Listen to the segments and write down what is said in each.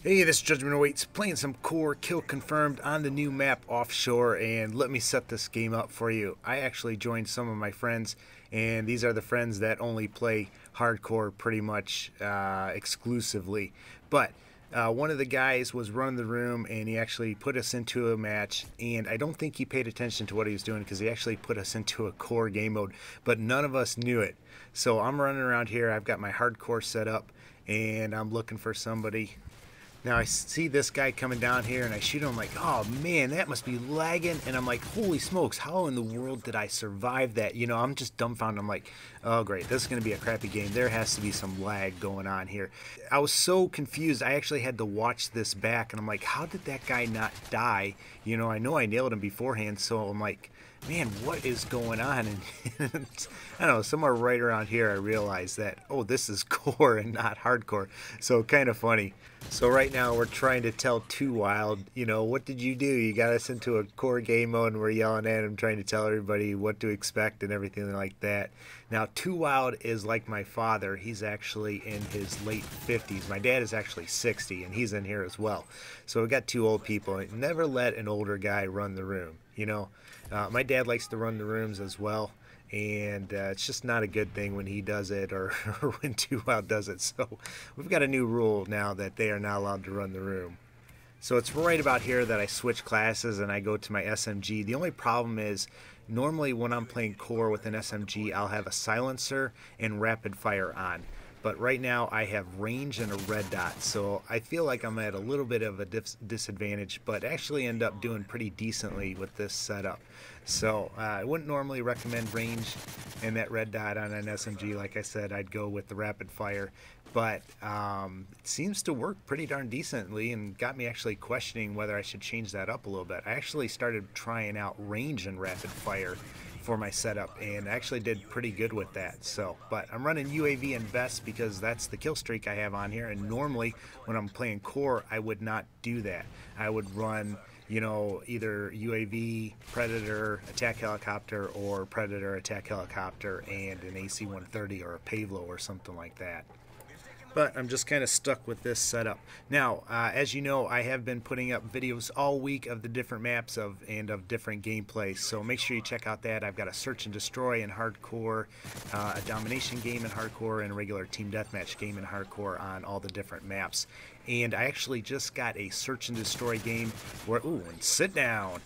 Hey, this is Judgment Awaits, playing some core kill confirmed on the new map Offshore, and let me set this game up for you. I actually joined some of my friends, and these are the friends that only play hardcore pretty much exclusively. But one of the guys was running the room, and he actually put us into a match, and I don't think he paid attention to what he was doing because he actually put us into a core game mode, but none of us knew it. So I'm running around here, I've got my hardcore set up, and I'm looking for somebody. Now I see this guy coming down here and I shoot him. I'm like, oh man, that must be lagging. And I'm like, holy smokes, how in the world did I survive that? You know, I'm just dumbfounded. I'm like, oh great, this is going to be a crappy game. There has to be some lag going on here. I was so confused. I actually had to watch this back and I'm like, how did that guy not die? You know I nailed him beforehand. So I'm like, man, what is going on? And I don't know, somewhere right around here I realized that, oh, this is core and not hardcore. So kind of funny. So right now we're trying to tell Too Wild, you know, what did you do? You got us into a core game mode and we're yelling at him, trying to tell everybody what to expect and everything like that. Now Too Wild is like my father. He's actually in his late 50s. My dad is actually 60 and he's in here as well. So we got two old people. Never let an older guy run the room, you know. My dad likes to run the rooms as well, and it's just not a good thing when he does it or, or when Too Wild does it. So we've got a new rule now that they are not allowed to run the room. So it's right about here that I switch classes and I go to my SMG. The only problem is normally when I'm playing core with an SMG, I'll have a silencer and rapid fire on. But right now I have range and a red dot, so I feel like I'm at a little bit of a disadvantage, but actually end up doing pretty decently with this setup. So I wouldn't normally recommend range and that red dot on an SMG. Like I said, I'd go with the rapid fire, but it seems to work pretty darn decently and got me actually questioning whether I should change that up a little bit. I actually started trying out range and rapid fire for my setup and actually did pretty good with that. So, but I'm running UAV and vest because that's the kill streak I have on here, and normally when I'm playing core I would not do that. I would run, you know, either UAV, Predator, attack helicopter, or Predator, attack helicopter, and an AC-130 or a Pavlo or something like that. But I'm just kind of stuck with this setup. Now, as you know, I have been putting up videos all week of the different maps and of different gameplays, so make sure you check out that. I've got a search and destroy in hardcore, a domination game in hardcore, and a regular team deathmatch game in hardcore on all the different maps. And I actually just got a search and destroy game where, ooh, and sit down,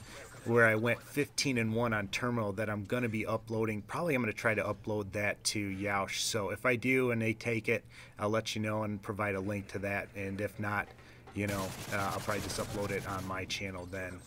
where I went 15-1 on terminal that I'm going to be uploading. Probably I'm going to try to upload that to Yoush. So if I do and they take it, I'll let you know and provide a link to that. And if not, you know, I'll probably just upload it on my channel then.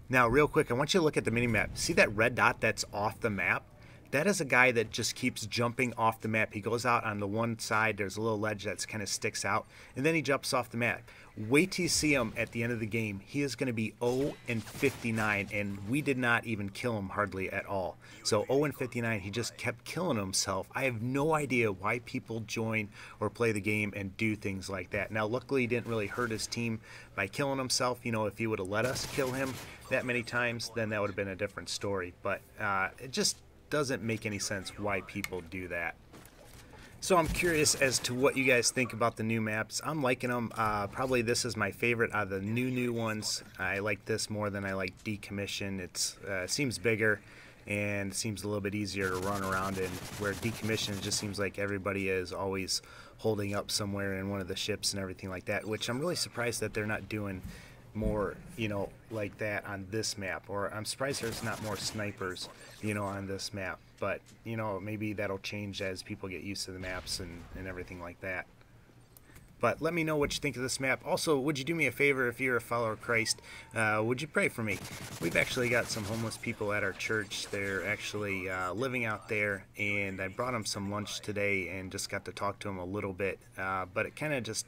Now, real quick, I want you to look at the minimap. See that red dot that's off the map? That is a guy that just keeps jumping off the map. He goes out on the one side, there's a little ledge that kind of sticks out, and then he jumps off the map. Wait till you see him at the end of the game. He is going to be 0-59, and we did not even kill him hardly at all. So 0-59, he just kept killing himself. I have no idea why people join or play the game and do things like that. Now, luckily, he didn't really hurt his team by killing himself. You know, if he would have let us kill him that many times, then that would have been a different story. But it just doesn't make any sense why people do that. So I'm curious as to what you guys think about the new maps. I'm liking them. Probably this is my favorite out of the new ones. I like this more than I like Decommission. It seems bigger and seems a little bit easier to run around in, where Decommission just seems like everybody is always holding up somewhere in one of the ships and everything like that, which I'm really surprised that they're not doing more, you know, like that on this map. Or I'm surprised there's not more snipers, you know, on this map. But, you know, maybe that'll change as people get used to the maps and everything like that. But let me know what you think of this map. Also, would you do me a favor if you're a follower of Christ? Would you pray for me? We've actually got some homeless people at our church. They're actually living out there, and I brought them some lunch today and just got to talk to them a little bit. But it kind of just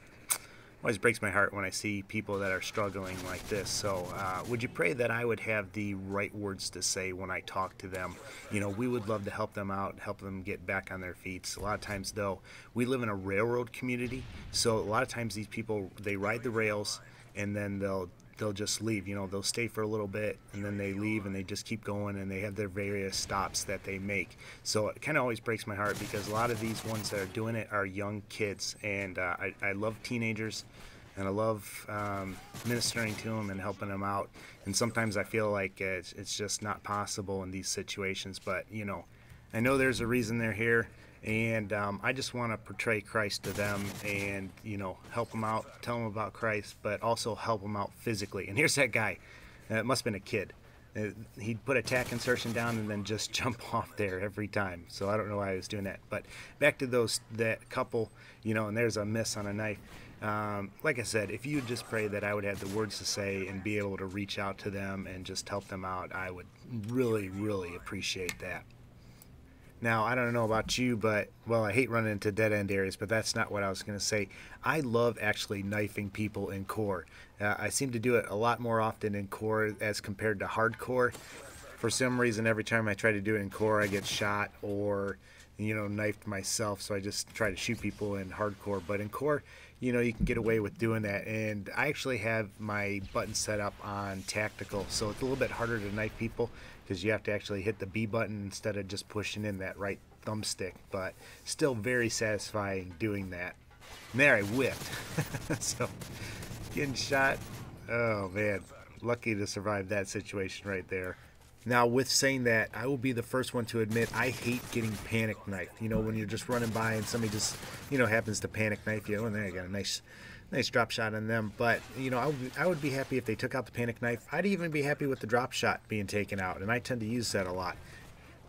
always breaks my heart when I see people that are struggling like this. So would you pray that I would have the right words to say when I talk to them? You know, we would love to help them out, help them get back on their feet. A lot of times, though, we live in a railroad community, so a lot of times these people, they ride the rails and then they'll just leave. You know, they'll stay for a little bit and then they leave and they just keep going, and they have their various stops that they make. So it kind of always breaks my heart because a lot of these ones that are doing it are young kids, and I love teenagers. and I love ministering to them and helping them out. And sometimes I feel like it's just not possible in these situations, but you know, I know there's a reason they're here, and I just want to portray Christ to them and, you know, help them out, tell them about Christ, but also help them out physically. And here's that guy. It must have been a kid. He'd put a tack insertion down and then just jump off there every time. So I don't know why I was doing that. But back to that couple, you know, and there's a miss on a knife. Like I said, if you would just pray that I would have the words to say and be able to reach out to them and just help them out, I would really, really appreciate that. Now, I don't know about you, but, well, I hate running into dead-end areas, but that's not what I was going to say. I love actually knifing people in core. I seem to do it a lot more often in core as compared to hardcore. For some reason, every time I try to do it in core, I get shot or, you know, knifed myself, so I just try to shoot people in hardcore. But in core, you know, you can get away with doing that. And I actually have my button set up on tactical, so it's a little bit harder to knife people because you have to actually hit the B button instead of just pushing in that right thumbstick. But still very satisfying doing that. And there I whipped. So getting shot, oh man, lucky to survive that situation right there. Now, with saying that, I will be the first one to admit I hate getting panic knifed. You know, when you're just running by and somebody just, you know, happens to panic knife you, and there you got a nice drop shot on them. But, you know, I would be happy if they took out the panic knife. I'd even be happy with the drop shot being taken out, and I tend to use that a lot.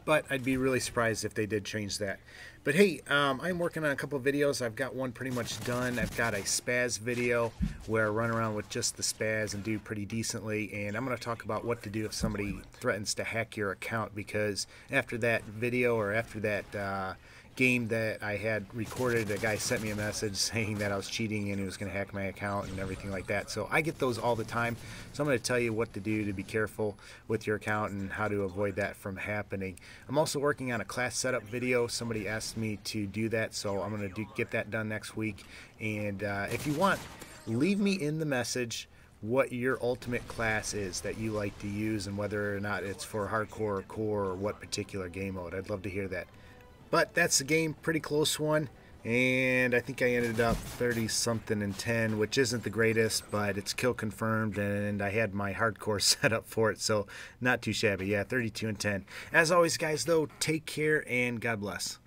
But I'd be really surprised if they did change that. But hey, I'm working on a couple of videos. I've got one pretty much done. I've got a spaz video where I run around with just the spaz and do pretty decently. And I'm going to talk about what to do if somebody threatens to hack your account, because after that video, or after that game that I had recorded, a guy sent me a message saying that I was cheating and he was going to hack my account and everything like that. So I get those all the time. So I'm going to tell you what to do to be careful with your account and how to avoid that from happening. I'm also working on a class setup video. Somebody asked me to do that, so I'm going to get that done next week. And if you want, leave me in the message what your ultimate class is that you like to use and whether or not it's for hardcore or core or what particular game mode. I'd love to hear that. But that's the game, pretty close one, and I think I ended up 30-something and 10, which isn't the greatest, but it's kill confirmed, and I had my hardcore set up for it, so not too shabby. Yeah, 32 and 10. As always, guys, though, take care and God bless.